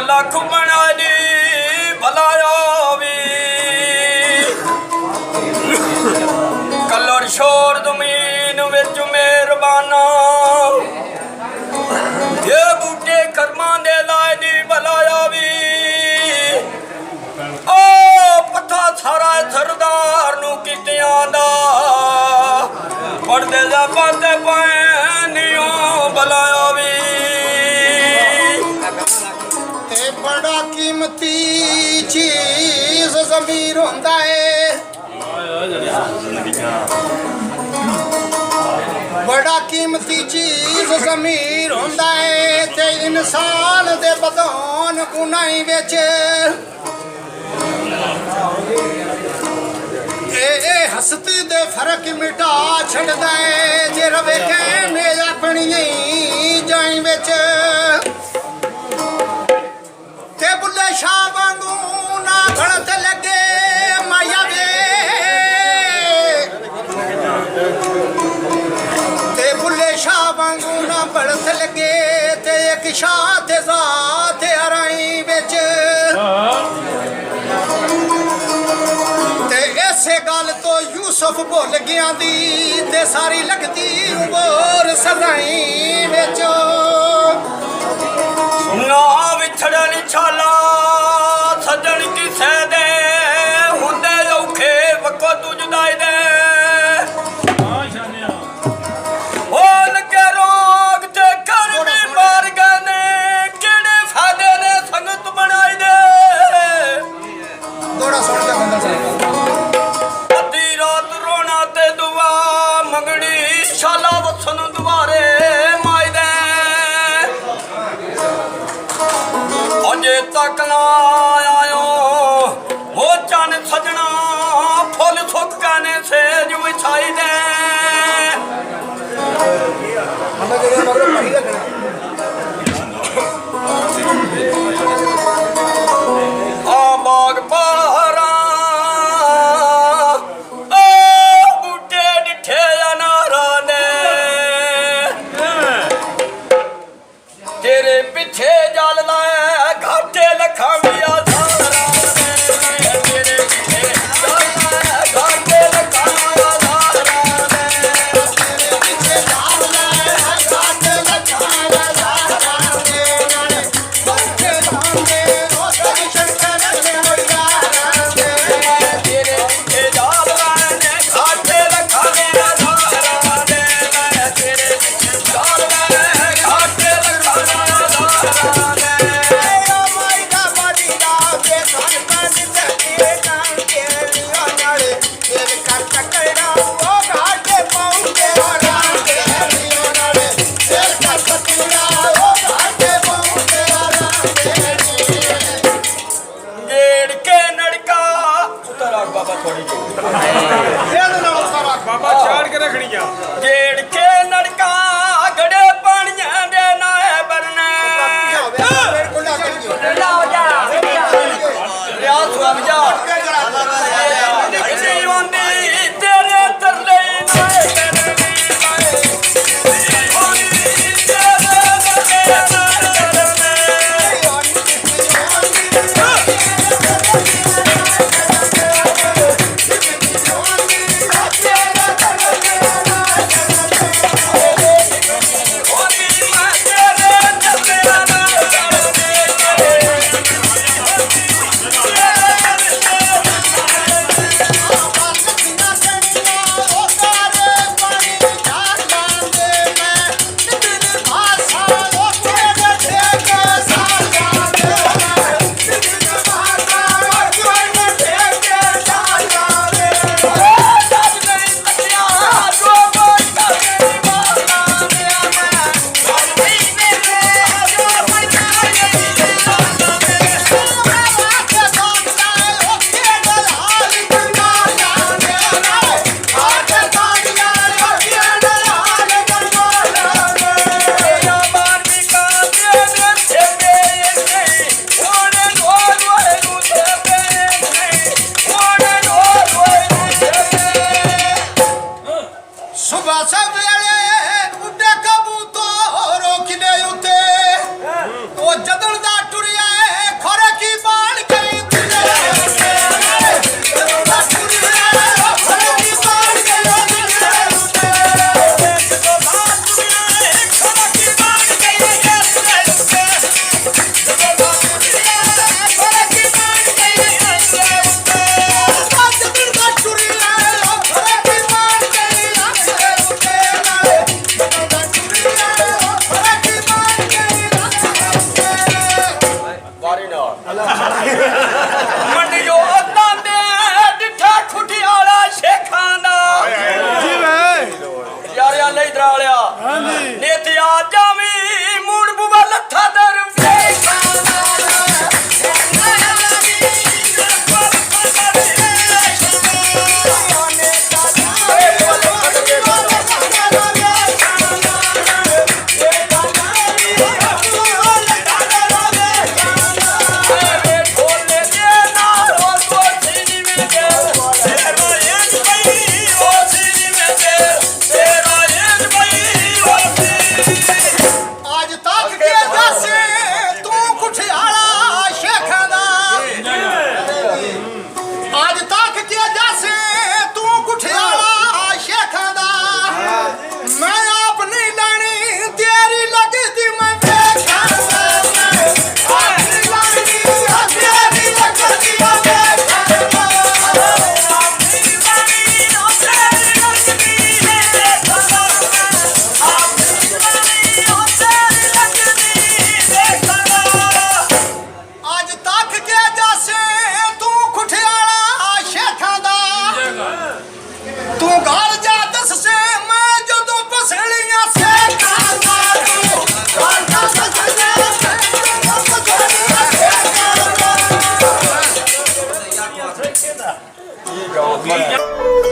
लख बनानी भलाया भी कलर शोर जमीन विच मेहरबाना ये बूटे कर्मा दे लाए दी भलाया भी ओ पता सारा सरदार नू कितियां दा पढ़दे जा पाते पैनियों भलाया भी बड़ा कीमती चीज ज़मीर होंदा है बड़ा कीमती चीज ज़मीर होंदा है ते इंसान दे बदौन गुनाही विच ए हस्ती दे फर्क मिटा छड़दा है जे रवे कहने अपनी जाई विच ते बुल्ले शाह वांगू ना घड़त लगे माया वे ते बुल्ले शाह वांगू ना बढ़त लगे ते एक शाह ते ज़ात हराई बिच ते ऐसे गल तो यूसुफ भुल गया दी ते सारी लगती उमर सदाई बिच ना विछड़न छाला सजन किसे दे हुंदे औखे वको तू जुदाई दे ओ लगे रोग ते कर बीमार गए ने किहड़े फायदे ने संगत बनाई दे थोड़ा सुन के बंदा अद्धी रात रोना ते दुआ मंगनी शाला वसन दुबारे माई दे अजे तक ना आयो हो चन सजना फुल सुख कहने से जो बिछाई दे आ बाग पहारा ओ बूटे डिठे अनारा ने तेरे पीछे जल लाए घाटे लखा मिया सारा तेरे पीछे जल लाए घाटे लखा मिया सारा तेरे पीछे जल लाए घाटे लखा मिया सारा बच्चे भांगे रोशन शंकर ने यारा तेरे पीछे जल लाए घाटे लखा मिया सारा तेरे पीछे जल लाए घाटे लखा मिया सारा गेड़ के नड़का उतर आ बाबा थोड़ी बाबा चाड़ के रखनी जा गेड़ के नड़का गड़े पानियां दे नाए बरने लिया सुअब जा इसी होंदी तेरे तरले नाए करनी नाए इसी होंदी तेरे तरले नाए करने ਕੀ ਗਾਉਂ